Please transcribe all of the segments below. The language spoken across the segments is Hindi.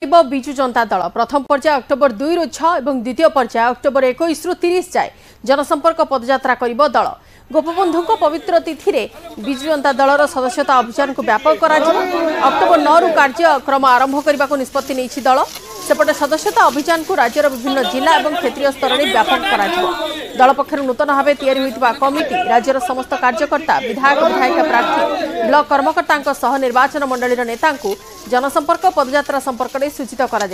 विजु जनता दल प्रथम पर्याय अक्टोबर 2 रु 6 और द्वितीय पर्याय अक्टोबर 21 रु 30 जाए जनसंपर्क पदयात्रा करिब दल। गोपबंधु पवित्र तिथि रे विजु जनता दलर सदस्यता अभियान को व्यापक करा अक्टोबर 9 रु कार्यक्रम आरंभ करने को निष्पत्ति नहीं दल। सेपटे सदस्यता अभियान को राज्यर विभिन्न जिला और क्षेत्रीय स्तर में व्यापक करा दल पक्षर नूतन भाव या कमिटी राज्यर समस्त कार्यकर्ता विधायक विधायिका प्रार्थी ब्लॉक कर्मकर्ता निर्वाचन मंडलीर नेता जनसंपर्क पदयात्रा संपर्क में सूचित करा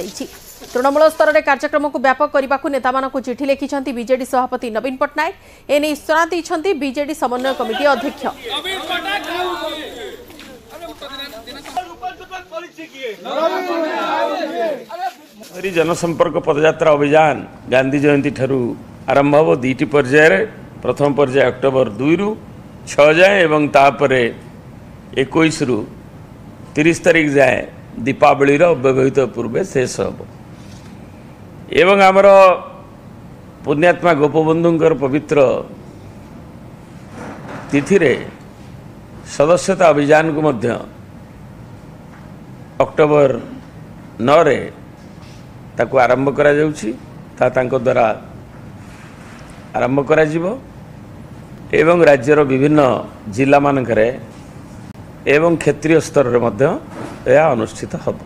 तृणमूल स्तर में कार्यक्रम को व्यापक करने को नेता चिठी लिखिं बीजेडी सभापति नवीन पट्टनायक एने सूचना देते बीजेडी समन्वय कमिटी अध्यक्ष। जनसंपर्क पदयात्रा अभियान गांधी जयंती ठारू आरंभ हो दुईटी पर्याय। प्रथम पर्याय अक्टोबर 2 रु 6 जाए एवं तापर 21 रु 30 तारीख जाए दीपावली अव्यवहित पूर्वे शेष हम एवं आमर पुण्यात्मा गोपबंधुंकर पवित्र तिथि रे सदस्यता अभियान को मध्य अक्टोबर 9 रे ताकू आरंभ करा जाउछि तांको द्वारा आरंभ करा जिवो एवं राज्यर विभिन्न जिला मानकरे एवं क्षेत्रीय स्तर रे मध्य यह अनुष्ठित हब।